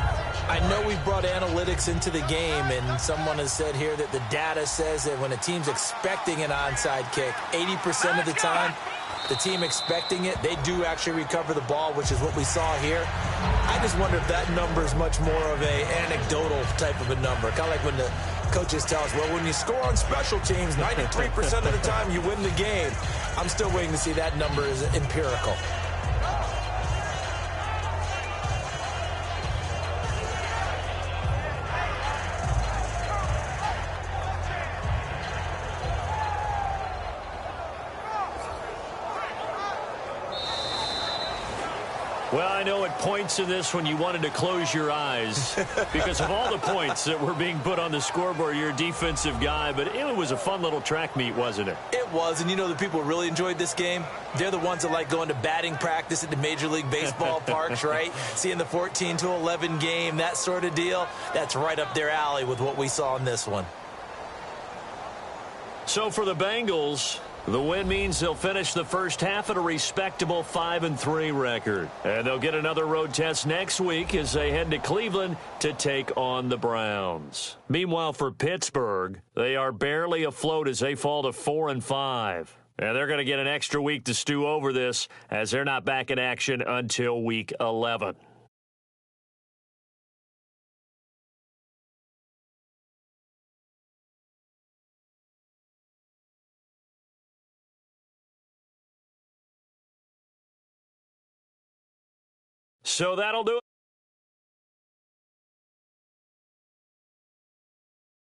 I know we've brought analytics into the game, and someone has said here that the data says that when a team's expecting an onside kick, 80% of the time, the team expecting it, they do actually recover the ball, which is what we saw here. I just wonder if that number is much more of a anecdotal type of a number. Kind of like when the coaches tell us, well, when you score on special teams, 93% of the time you win the game. I'm still waiting to see that number is empirical. Well, I know at points in this when you wanted to close your eyes because of all the points that were being put on the scoreboard. You're a defensive guy, but it was a fun little track meet, wasn't it? It was, and you know the people who really enjoyed this game? They're the ones that like going to batting practice at the Major League Baseball parks, right? Seeing the 14-11 game, that sort of deal. That's right up their alley with what we saw in this one. So for the Bengals, the win means they'll finish the first half at a respectable 5-3 record. And they'll get another road test next week as they head to Cleveland to take on the Browns. Meanwhile, for Pittsburgh, they are barely afloat as they fall to 4-5. And they're going to get an extra week to stew over this as they're not back in action until week 11. So that'll do it.